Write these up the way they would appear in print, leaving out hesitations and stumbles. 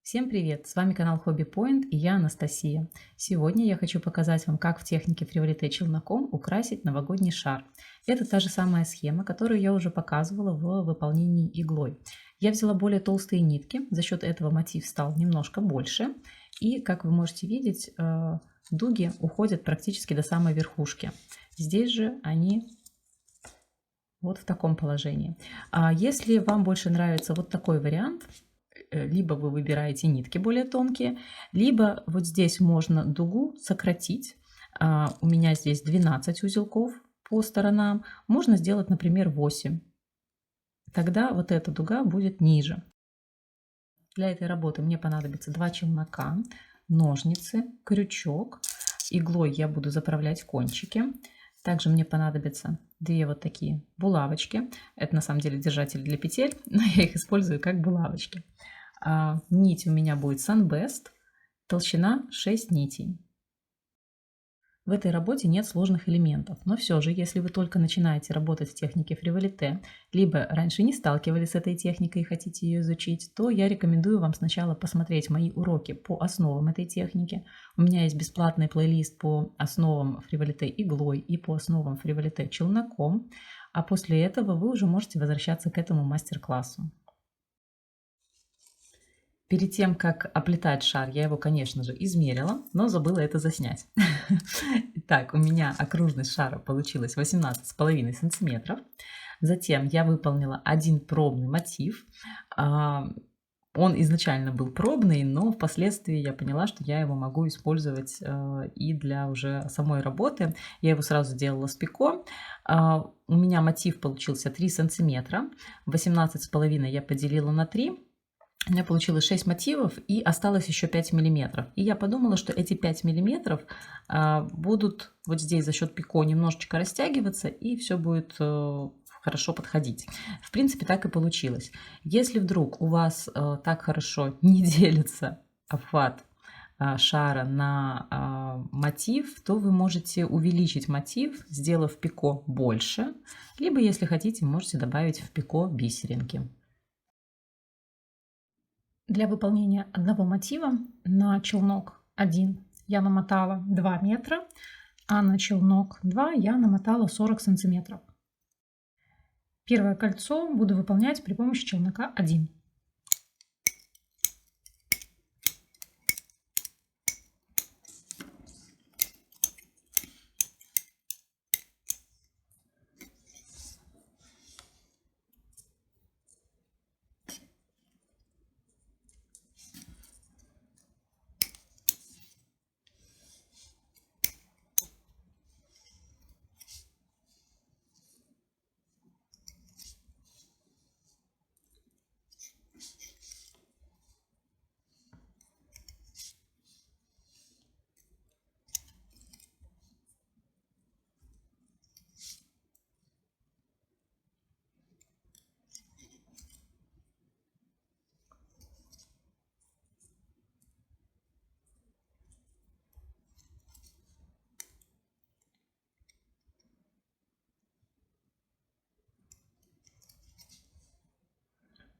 Всем привет! С вами канал Hobby Point и я Анастасия. Сегодня я хочу показать вам, как в технике фриволите челноком украсить новогодний шар. Это та же самая схема, которую я уже показывала в выполнении иглой. Я взяла более толстые нитки, за счет этого мотив стал немножко больше. И, как вы можете видеть, дуги уходят практически до самой верхушки. Здесь же они вот в таком положении. А если вам больше нравится вот такой вариант, либо вы выбираете нитки более тонкие, либо вот здесь можно дугу сократить. У меня здесь 12 узелков по сторонам. Можно сделать, например, 8. Тогда вот эта дуга будет ниже. Для этой работы мне понадобится 2 челнока, ножницы, крючок. Иглой я буду заправлять кончики. Также мне понадобятся 2 вот такие булавочки. Это на самом деле держатель для петель, но я их использую как булавочки. Нить у меня будет Sunbest, толщина 6 нитей. В этой работе нет сложных элементов, но все же, если вы только начинаете работать в технике фриволите, либо раньше не сталкивались с этой техникой и хотите ее изучить, то я рекомендую вам сначала посмотреть мои уроки по основам этой техники. У меня есть бесплатный плейлист по основам фриволите иглой и по основам фриволите челноком, а после этого вы уже можете возвращаться к этому мастер-классу. Перед тем, как оплетать шар, я его, конечно же, измерила, но забыла это заснять. Итак, у меня окружность шара получилась 18,5 сантиметров. Затем я выполнила один пробный мотив. Он изначально был пробный, но впоследствии я поняла, что я его могу использовать и для уже самой работы. Я его сразу сделала с пико. У меня мотив получился 3 сантиметра. 18,5 я поделила на 3. У меня получилось 6 мотивов и осталось еще 5 миллиметров. И я подумала, что эти 5 миллиметров будут вот здесь за счет пико немножечко растягиваться, и все будет хорошо подходить. В принципе, так и получилось. Если вдруг у вас так хорошо не делится обхват шара на мотив, то вы можете увеличить мотив, сделав пико больше, либо, если хотите, можете добавить в пико бисеринки. Для выполнения одного мотива на челнок 1 я намотала 2 метра, а на челнок 2 я намотала 40 сантиметров. Первое кольцо буду выполнять при помощи челнока 1.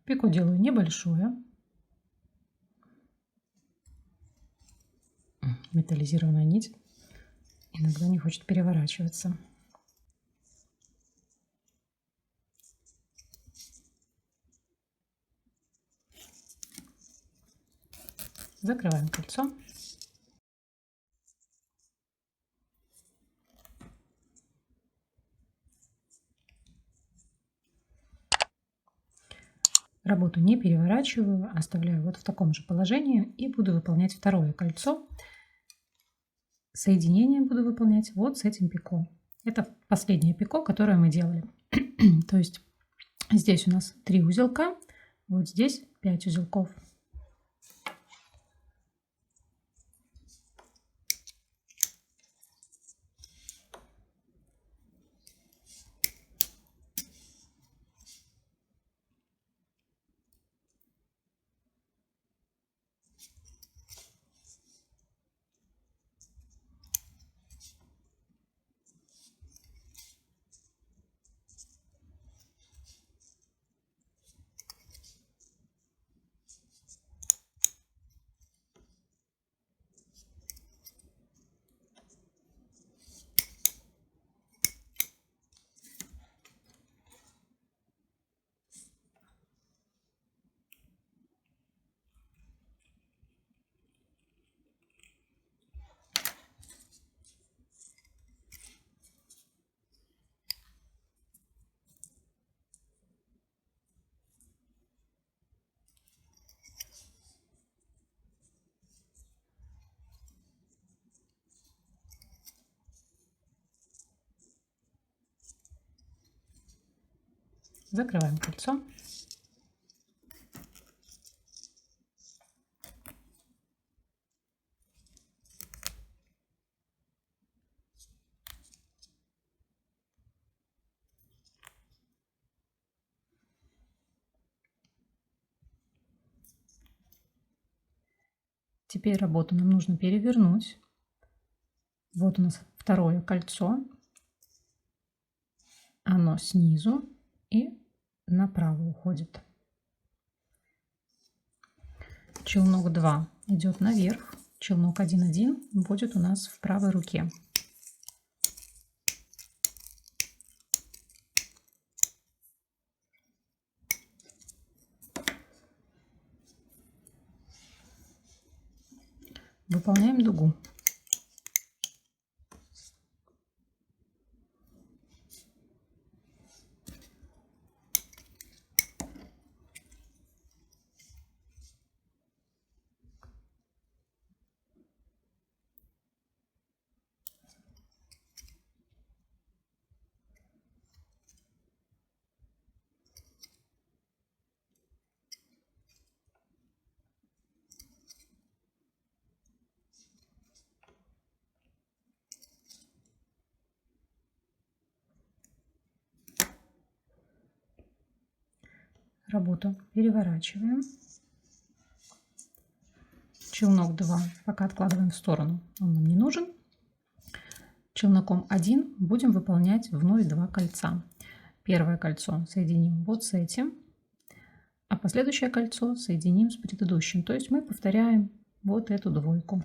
Пико делаю небольшое. Металлизированная нить иногда не хочет переворачиваться. Закрываем кольцо. Работу не переворачиваю, оставляю вот в таком же положении и буду выполнять второе кольцо. Соединение буду выполнять вот с этим пико. Это последнее пико, которое мы делали. То есть здесь у нас 3 узелка, вот здесь 5 узелков. Закрываем кольцо. Теперь работу нам нужно перевернуть. Вот у нас второе кольцо. Оно снизу и направо уходит. Челнок 2 идет наверх. Челнок 1,1 будет у нас в правой руке. Выполняем дугу. Работу переворачиваем. Челнок 2 пока откладываем в сторону, он нам не нужен. Челноком 1 будем выполнять вновь 2 кольца. Первое кольцо соединим вот с этим, а последующее кольцо соединим с предыдущим. То есть мы повторяем вот эту двойку.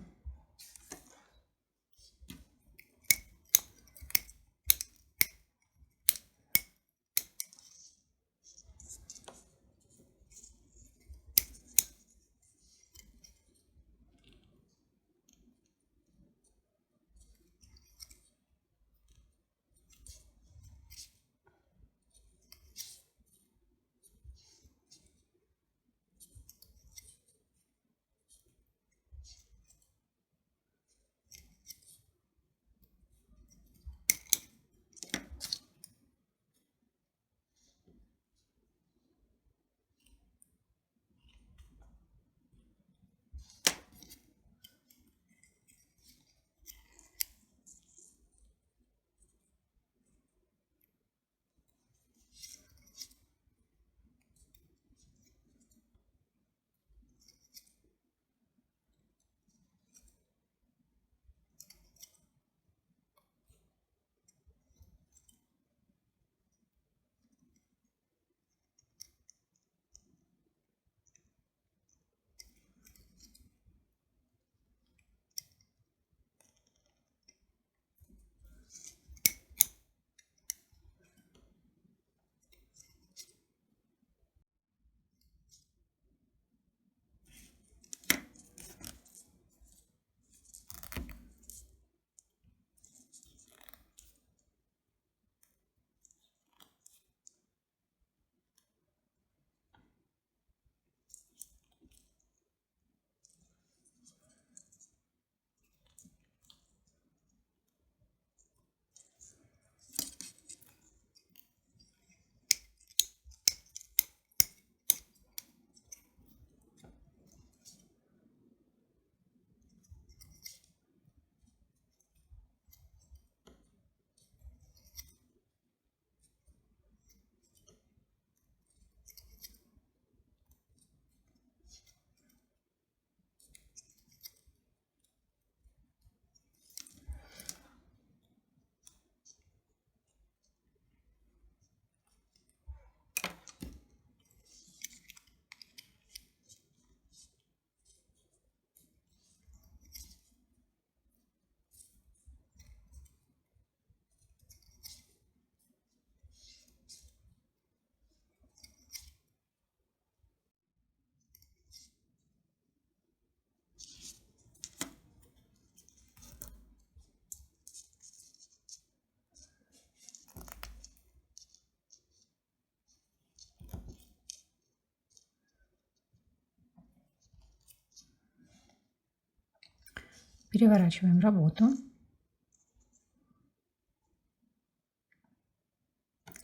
Переворачиваем работу.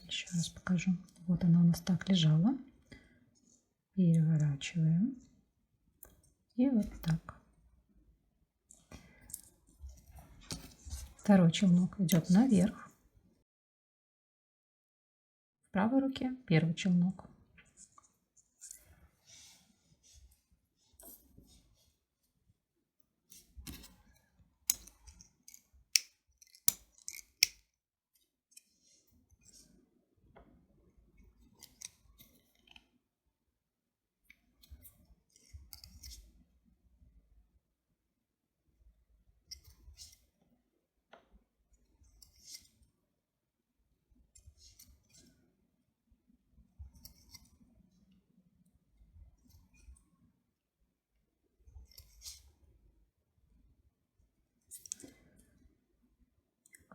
Еще раз покажу. Вот она у нас так лежала. Переворачиваем. И вот так. Второй челнок идет наверх. В правой руке первый челнок.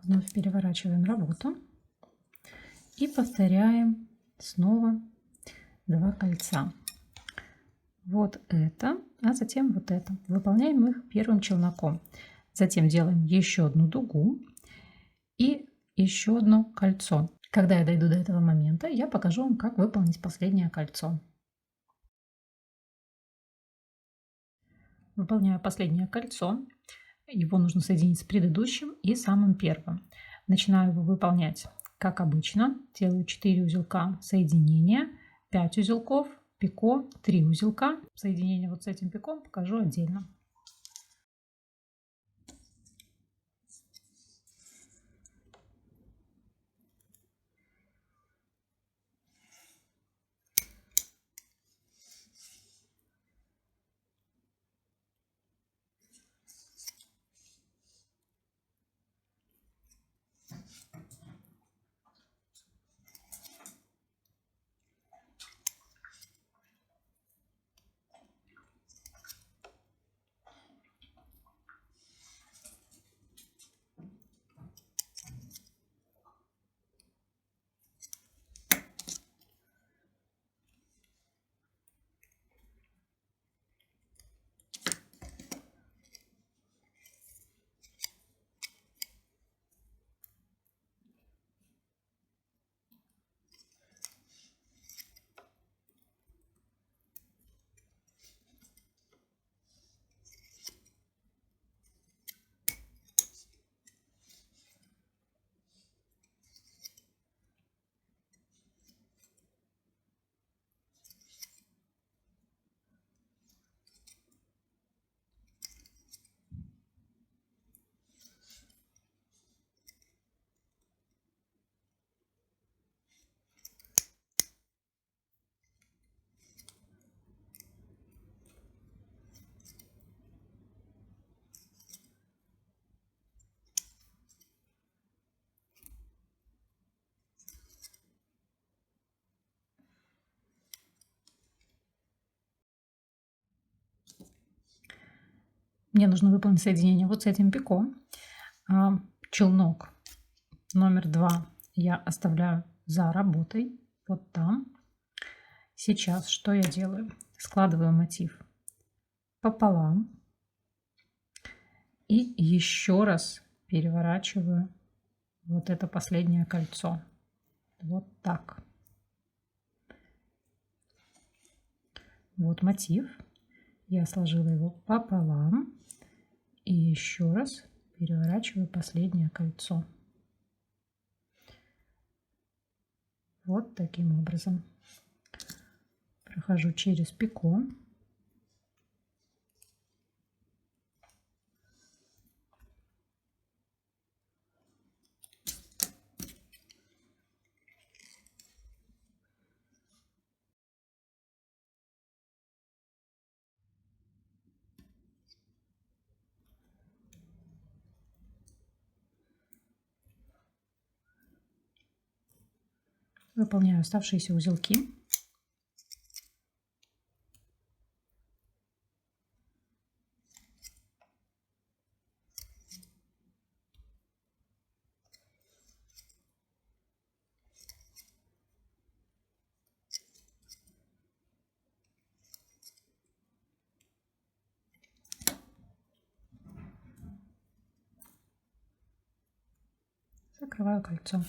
Вновь переворачиваем работу и повторяем снова 2 кольца. Вот это, а затем вот это. Выполняем их первым челноком. Затем делаем еще одну дугу и еще одно кольцо. Когда я дойду до этого момента, я покажу вам, как выполнить последнее кольцо. Выполняю последнее кольцо. Его нужно соединить с предыдущим и самым первым. Начинаю его выполнять как обычно. Делаю 4 узелка соединения, 5 узелков, пико, 3 узелка. Соединение вот с этим пиком покажу отдельно. Мне нужно выполнить соединение вот с этим пико. Челнок номер 2 я оставляю за работой, вот там. Сейчас что я делаю? Складываю мотив пополам и еще раз переворачиваю вот это последнее кольцо. Вот так. Вот мотив. Я сложила его пополам и еще раз переворачиваю последнее кольцо. Вот таким образом. Прохожу через пико. Выполняю оставшиеся узелки. Закрываю кольцо.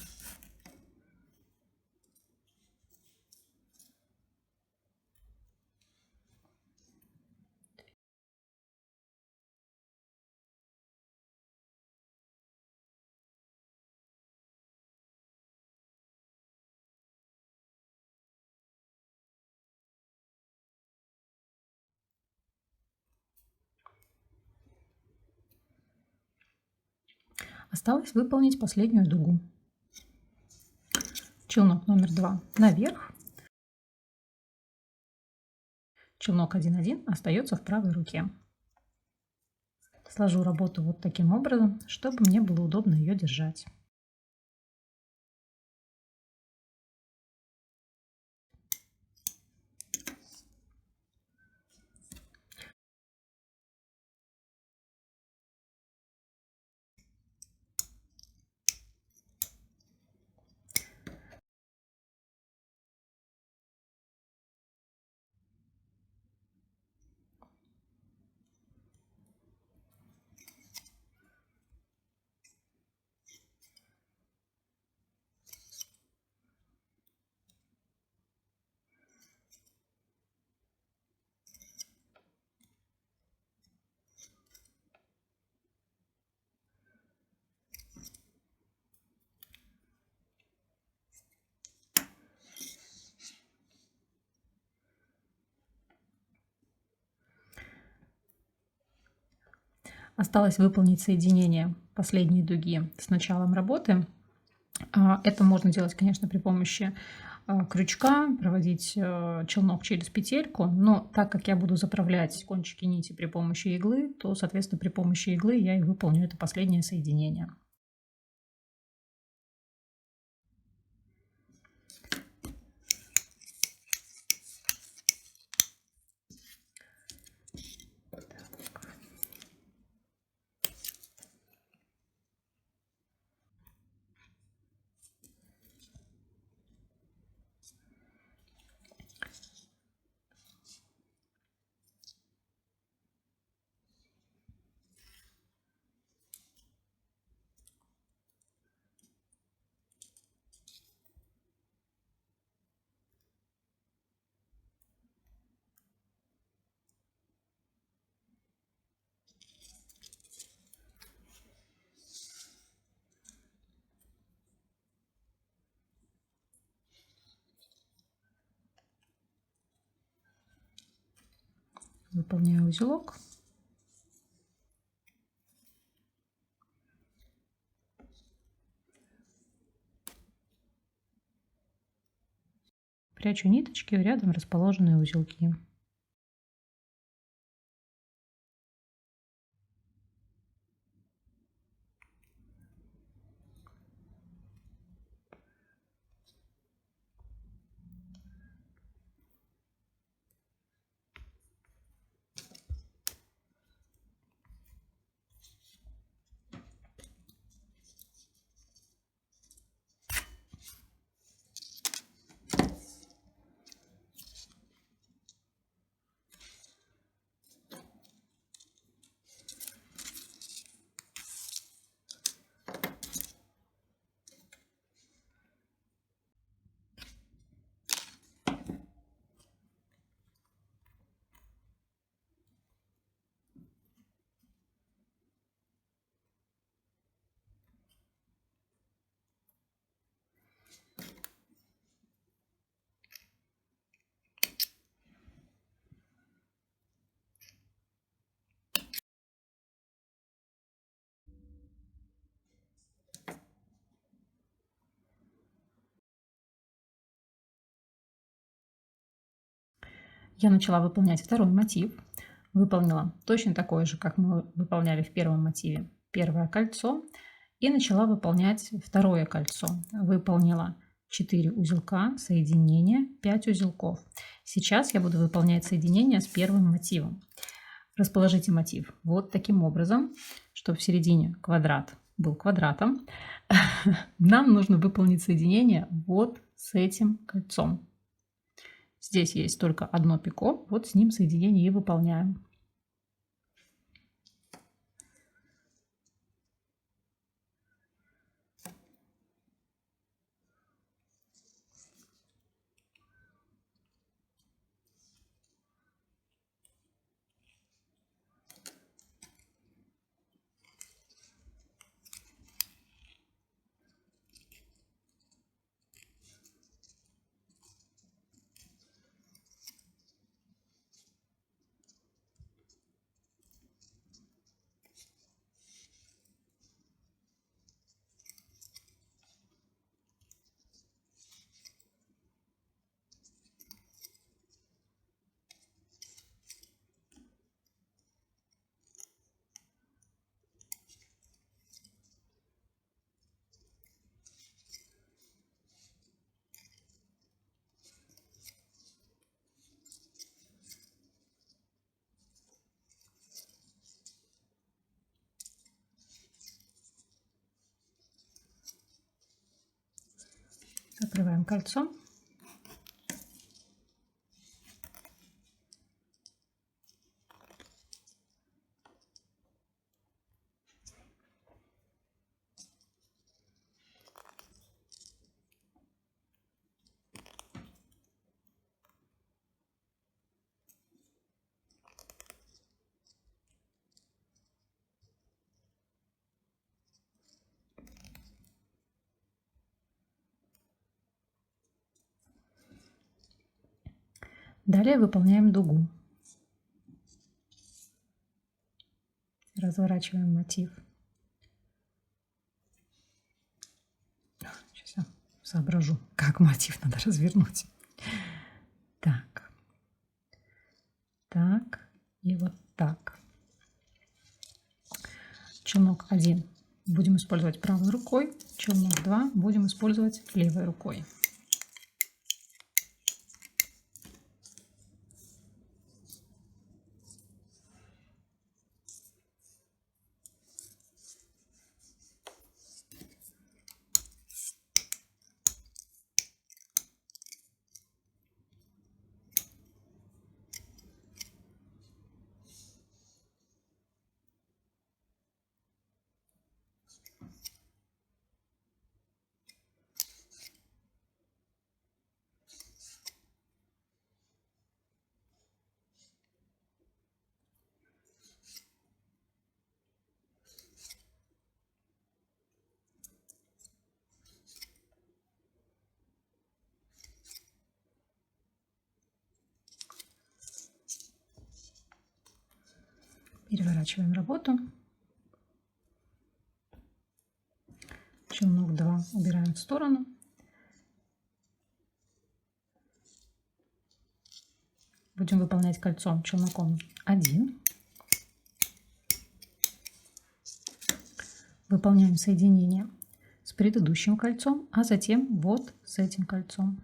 Осталось выполнить последнюю дугу. Челнок номер 2 наверх. Челнок 1,1 остается в правой руке. Сложу работу вот таким образом, чтобы мне было удобно ее держать. Осталось выполнить соединение последней дуги с началом работы. Это можно делать, конечно, при помощи крючка, проводить челнок через петельку, но так как я буду заправлять кончики нити при помощи иглы, то, соответственно, при помощи иглы я и выполню это последнее соединение. Выполняю узелок. Прячу ниточки в рядом расположенные узелки. Я начала выполнять второй мотив. Выполнила точно такой же, как мы выполняли в первом мотиве, первое кольцо. И начала выполнять второе кольцо. Выполнила 4 узелка, соединение, 5 узелков. Сейчас я буду выполнять соединение с первым мотивом. Расположите мотив вот таким образом, чтобы в середине квадрат был квадратом. Нам нужно выполнить соединение вот с этим кольцом. Здесь есть только одно пико, вот с ним соединение и выполняем. Закрываем кольцо. Далее выполняем дугу. Разворачиваем мотив. Сейчас я соображу, как мотив надо развернуть. Так. Так. И вот так. Челнок 1 будем использовать правой рукой. Челнок 2 будем использовать левой рукой. Переворачиваем работу. Челнок 2 убираем в сторону. Будем выполнять кольцом челноком 1. Выполняем соединение с предыдущим кольцом, а затем вот с этим кольцом.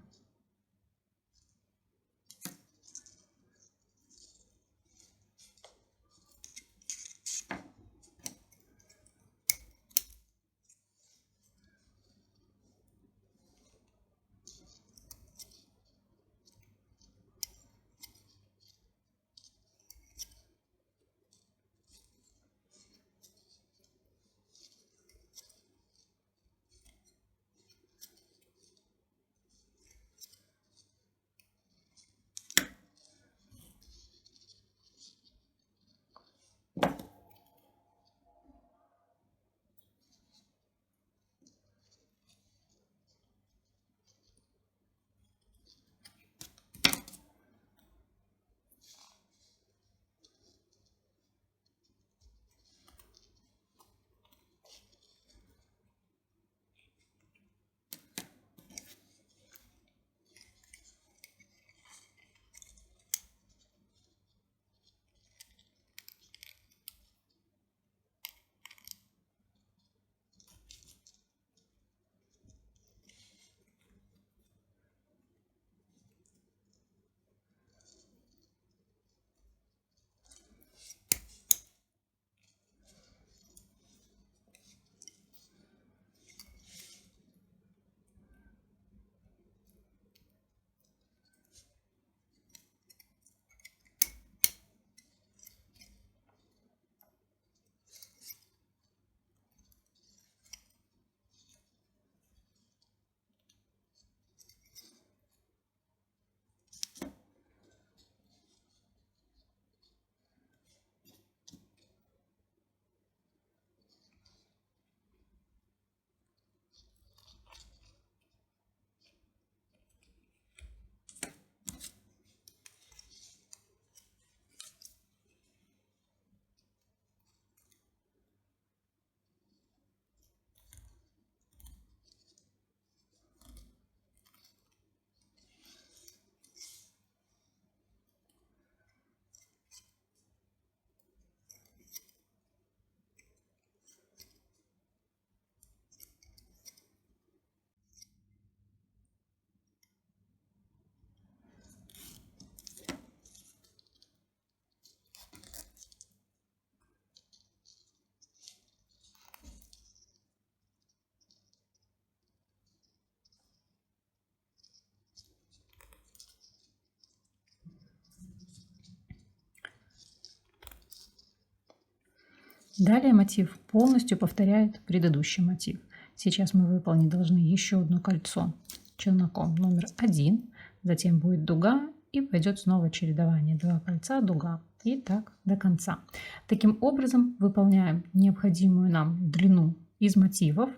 Далее мотив полностью повторяет предыдущий мотив. Сейчас мы выполнить должны еще одно кольцо челноком номер 1, затем будет дуга и пойдет снова чередование. 2 кольца, дуга и так до конца. Таким образом выполняем необходимую нам длину из мотивов.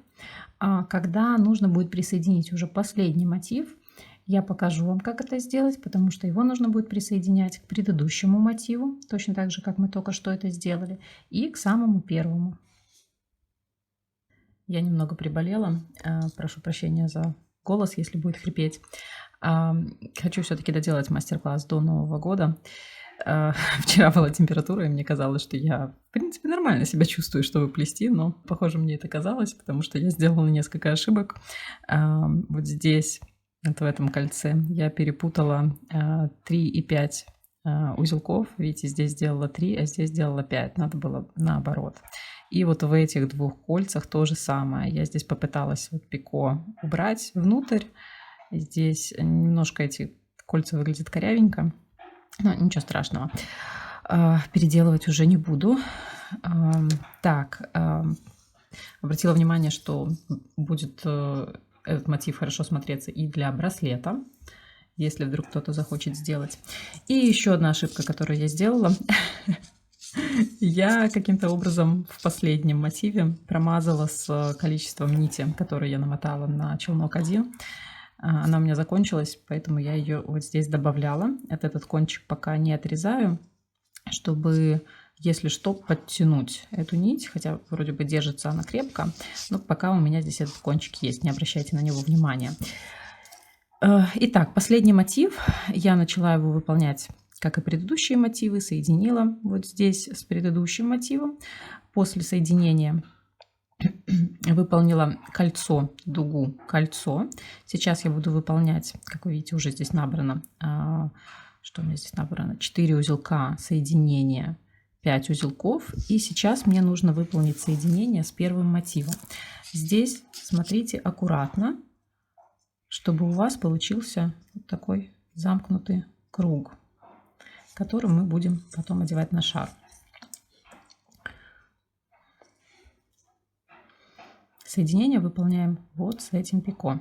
А когда нужно будет присоединить уже последний мотив, я покажу вам, как это сделать, потому что его нужно будет присоединять к предыдущему мотиву, точно так же, как мы только что это сделали, и к самому первому. Я немного приболела, прошу прощения за голос, если будет хрипеть. Хочу все-таки доделать мастер-класс до Нового года. Вчера была температура, и мне казалось, что я, в принципе, нормально себя чувствую, чтобы плести, но, похоже, мне это казалось, потому что я сделала несколько ошибок. Вот здесь, вот в этом кольце, я перепутала 3 и 5 узелков. Видите, здесь сделала 3, а здесь сделала 5. Надо было наоборот. И вот в этих двух кольцах то же самое. Я здесь попыталась вот пико убрать внутрь. Здесь немножко эти кольца выглядят корявенько. Но ничего страшного. Переделывать уже не буду. Так, обратила внимание, что будет этот мотив хорошо смотреться и для браслета, если вдруг кто-то захочет сделать. И еще одна ошибка, которую я сделала. Я каким-то образом в последнем мотиве промазала с количеством нити, которую я намотала на челнок 1. Она у меня закончилась, поэтому я ее вот здесь добавляла. Этот кончик пока не отрезаю, чтобы, если что, подтянуть эту нить, хотя вроде бы держится она крепко, но пока у меня здесь этот кончик есть, не обращайте на него внимания. Итак, последний мотив. Я начала его выполнять, как и предыдущие мотивы, соединила вот здесь с предыдущим мотивом. После соединения выполнила кольцо, дугу, кольцо. Сейчас я буду выполнять, как вы видите, уже здесь набрано, что у меня здесь набрано, 4 узелка соединения, 5 узелков. И сейчас мне нужно выполнить соединение с первым мотивом. Здесь смотрите аккуратно, чтобы у вас получился вот такой замкнутый круг, который мы будем потом одевать на шар. Соединение выполняем вот с этим пико.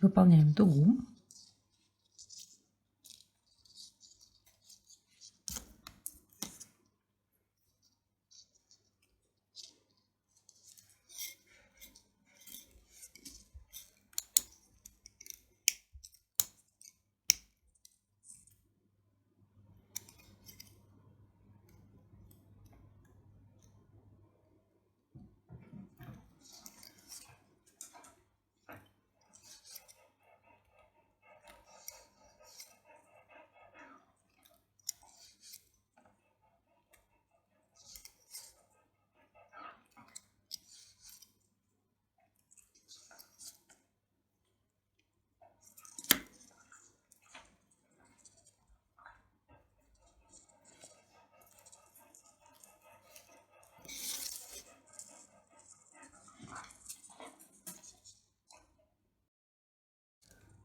Выполняем дугу.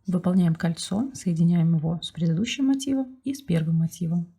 Выполняем кольцо, соединяем его с предыдущим мотивом и с первым мотивом.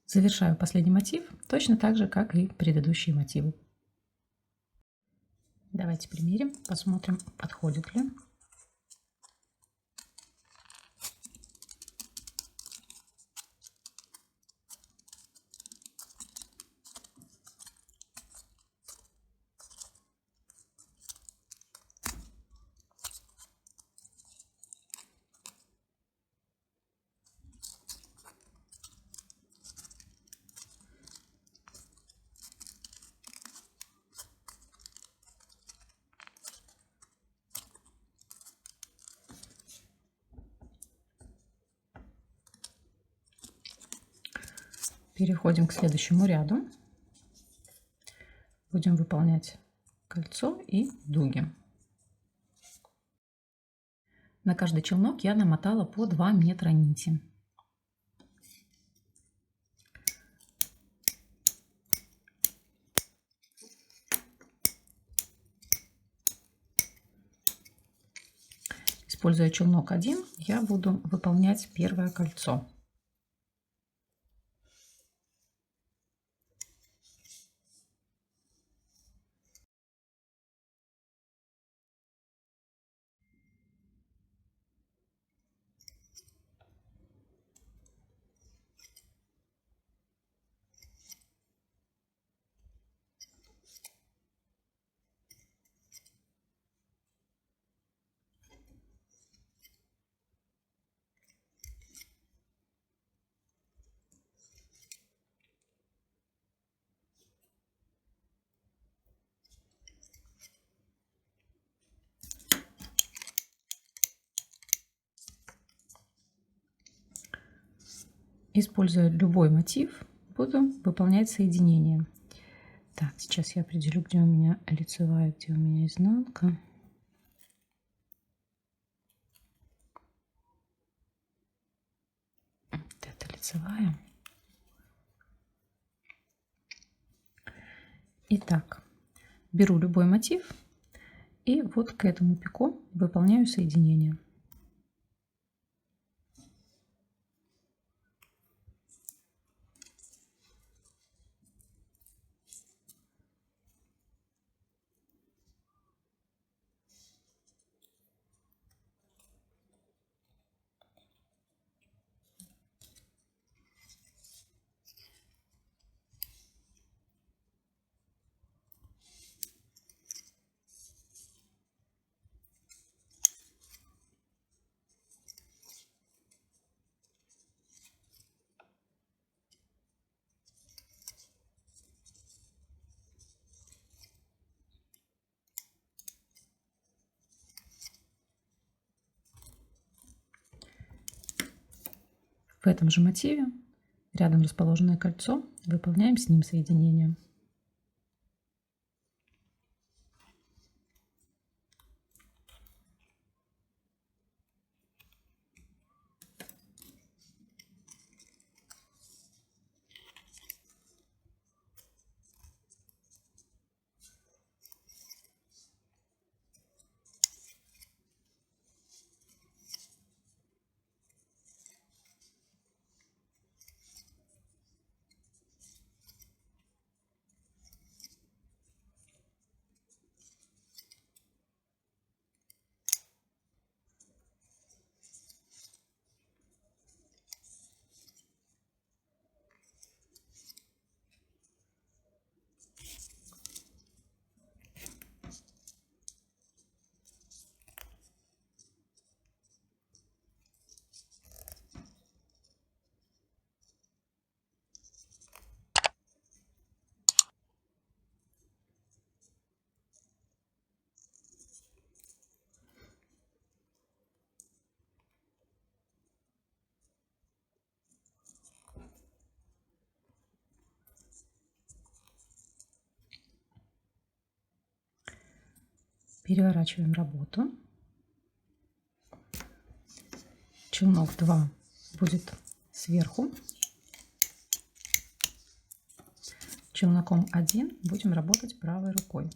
Завершаю последний мотив точно так же, как и предыдущие мотивы. Давайте примерим, посмотрим, подходит ли. Переходим к следующему ряду. Будем выполнять кольцо и дуги. На каждый челнок я намотала по 2 метра нити. Используя челнок 1, я буду выполнять первое кольцо. Используя любой мотив, буду выполнять соединение. Так, сейчас я определю, где у меня лицевая, где у меня изнанка. Вот это лицевая. Итак, беру любой мотив и вот к этому пику выполняю соединение. В этом же мотиве рядом расположенное кольцо выполняем с ним соединение. Переворачиваем работу. Челнок 2 будет сверху. Челноком 1 будем работать правой рукой.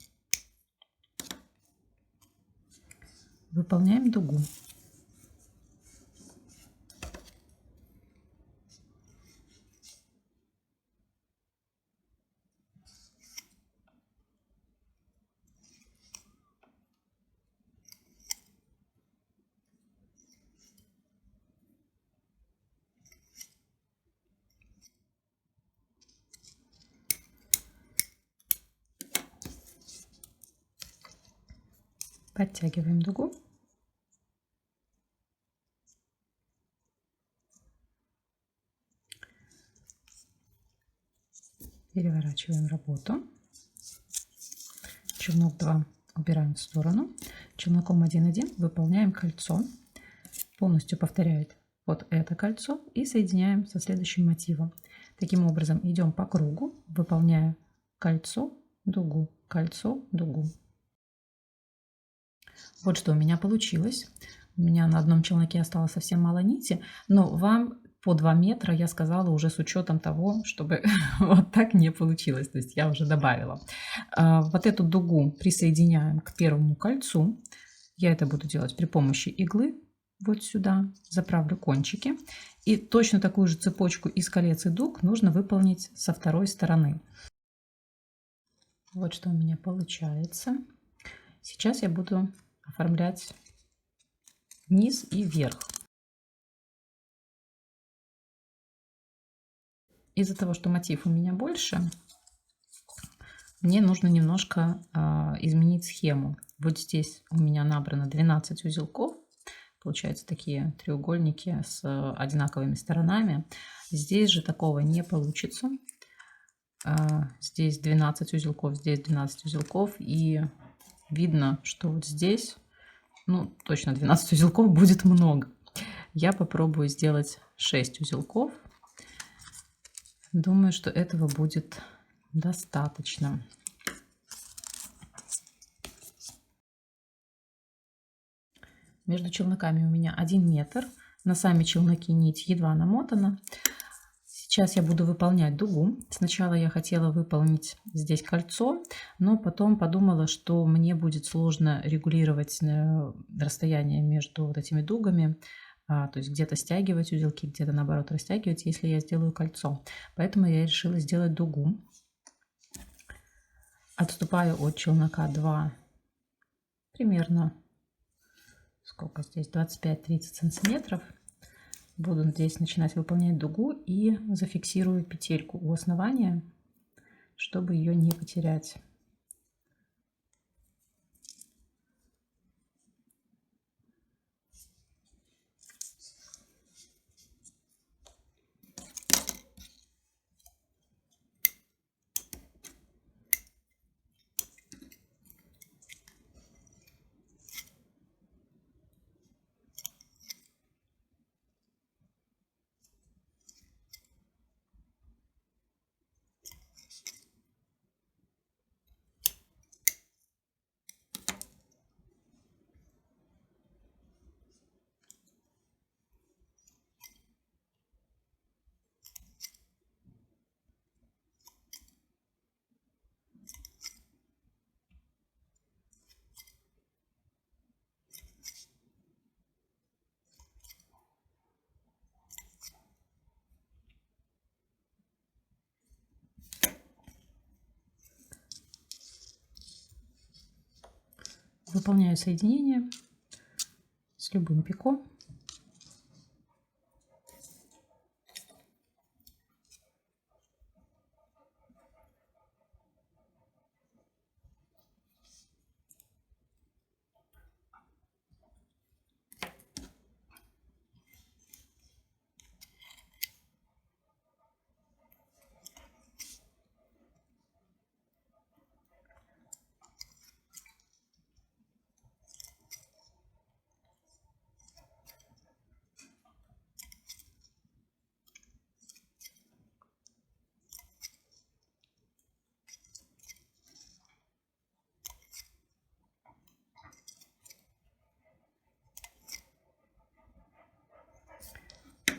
Выполняем дугу. Подтягиваем дугу. Переворачиваем работу. Челнок 2 убираем в сторону. Челноком 1,1 выполняем кольцо. Полностью повторяет вот это кольцо и соединяем со следующим мотивом. Таким образом идем по кругу, выполняя кольцо, дугу, кольцо, дугу. Вот что у меня получилось. У меня на одном челноке осталось совсем мало нити, но вам по 2 метра я сказала уже с учетом того, чтобы вот так не получилось. То есть я уже добавила. Вот эту дугу присоединяем к первому кольцу. Я это буду делать при помощи иглы. Вот сюда заправлю кончики. И точно такую же цепочку из колец и дуг нужно выполнить со второй стороны. Вот что у меня получается. Сейчас я буду оформлять низ и верх. Из-за того, что мотив у меня больше, мне нужно немножко изменить схему. Вот здесь у меня набрано 12 узелков. Получаются такие треугольники с одинаковыми сторонами. Здесь же такого не получится. Здесь 12 узелков, здесь 12 узелков. И видно, что вот здесь, ну, точно 12 узелков будет много. Я попробую сделать 6 узелков. Думаю, что этого будет достаточно. Между челноками у меня 1 метр. На сами челноки нить едва намотана. Сейчас я буду выполнять дугу. Сначала я хотела выполнить здесь кольцо, но потом подумала, что мне будет сложно регулировать расстояние между вот этими дугами. То есть где-то стягивать узелки, где-то наоборот растягивать, если я сделаю кольцо. Поэтому я решила сделать дугу. Отступаю от челнока 2 примерно, сколько здесь, 25-30 сантиметров. Буду здесь начинать выполнять дугу и зафиксирую петельку у основания, чтобы ее не потерять. Выполняю соединение с любым пико.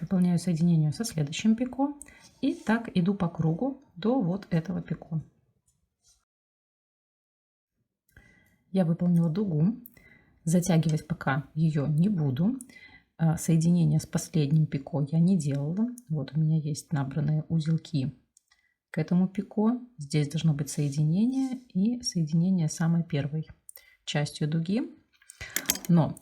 Выполняю соединение со следующим пико и так иду по кругу до вот этого пико. Я выполнила дугу, затягивать пока ее не буду. Соединение с последним пико я не делала. Вот у меня есть набранные узелки к этому пико. Здесь должно быть соединение и соединение самой первой частью дуги. Но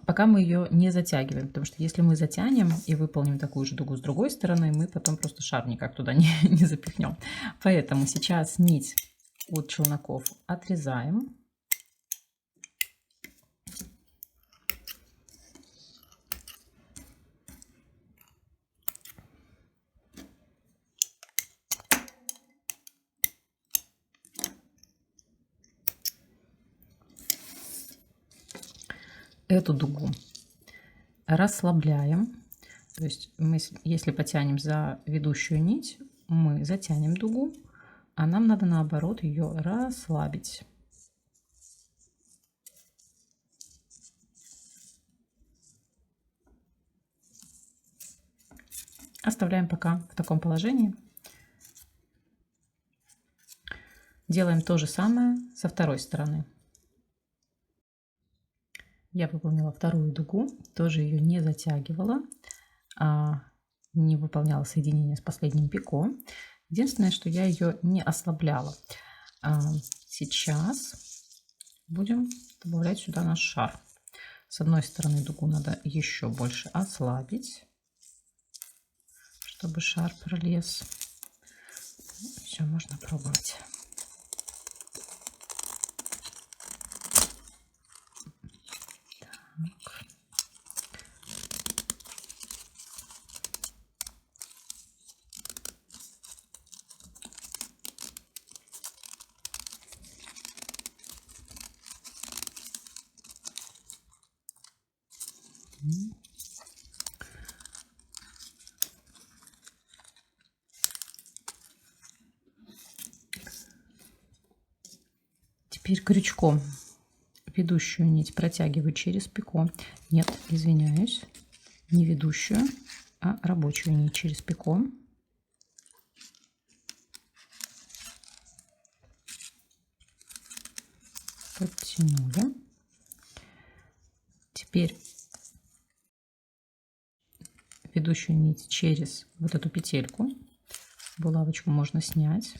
пока мы ее не затягиваем, потому что если мы затянем и выполним такую же дугу с другой стороны, мы потом просто шар никак туда не запихнем. Поэтому сейчас нить от челноков отрезаем. эту дугу расслабляем. То есть мы, если потянем за ведущую нить, мы затянем дугу, а нам надо наоборот ее расслабить. Оставляем пока в таком положении. Делаем то же самое со второй стороны. Я выполнила вторую дугу, тоже ее не затягивала, не выполняла соединение с последним пико. Единственное, что я ее не ослабляла. Сейчас будем добавлять сюда наш шар. С одной стороны дугу надо еще больше ослабить, чтобы шар пролез. Все, можно пробовать. Так. Теперь крючком ведущую нить протягиваю через пико. Нет, извиняюсь, не ведущую, а рабочую нить через пико. Подтянули. Теперь ведущую нить через вот эту петельку. Булавочку можно снять.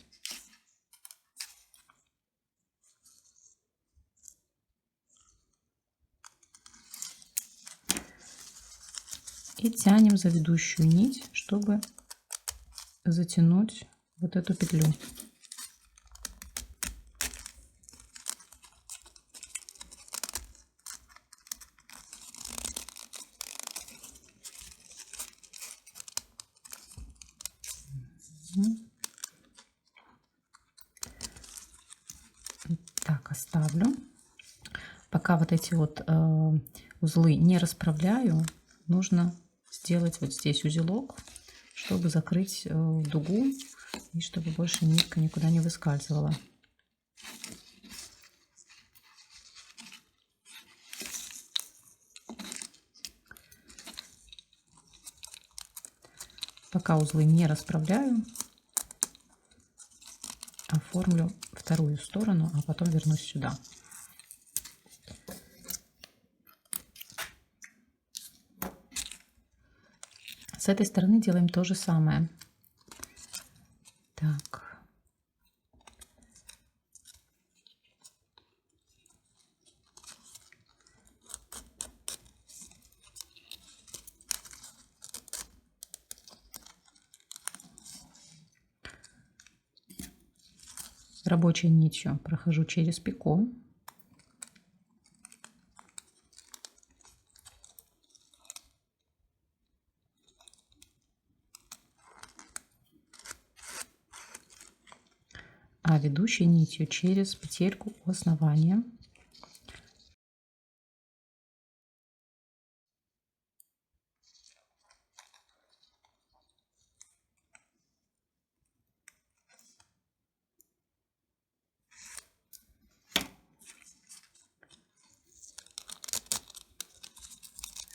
И тянем за ведущую нить, чтобы затянуть вот эту петлю. Так, оставлю. Пока вот эти вот узлы не расправляю, нужно сделать вот здесь узелок, чтобы закрыть дугу и чтобы больше нитка никуда не выскальзывала. Пока узлы не расправляю, оформлю вторую сторону, а потом вернусь сюда. С этой стороны делаем то же самое. Так. Рабочей нитью прохожу через пико. А ведущей нитью через петельку у основания.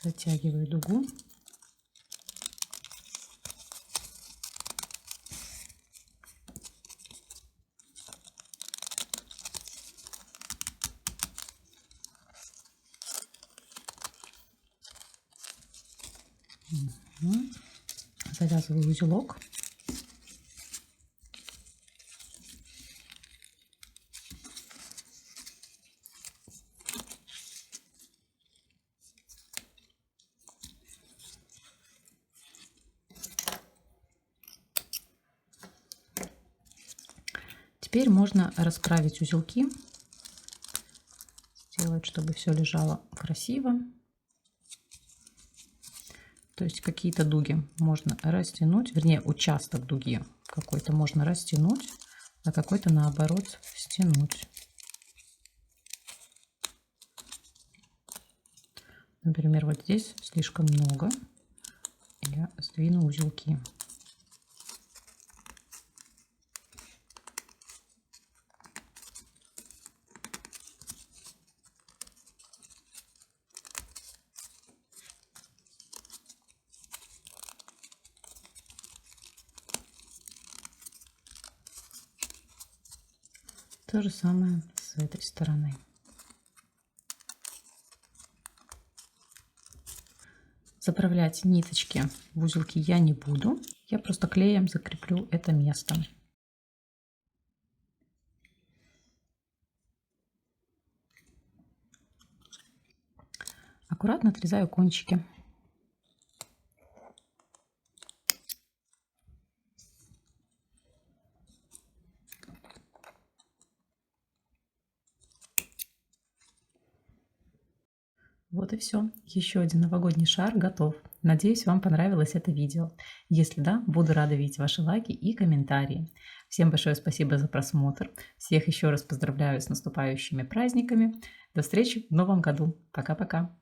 Затягиваю дугу. Завязываю узелок. Теперь можно расправить узелки, сделать, чтобы все лежало красиво. То есть какие-то дуги можно растянуть, вернее, участок дуги какой-то можно растянуть, а какой-то наоборот стянуть. Например, вот здесь слишком много. Я сдвину узелки. То же самое с этой стороны. Заправлять ниточки в узелки я не буду. Я просто клеем закреплю это место. Аккуратно отрезаю кончики. Вот и все. Еще один новогодний шар готов. Надеюсь, вам понравилось это видео. Если да, буду рада видеть ваши лайки и комментарии. Всем большое спасибо за просмотр. Всех еще раз поздравляю с наступающими праздниками. До встречи в новом году. Пока-пока.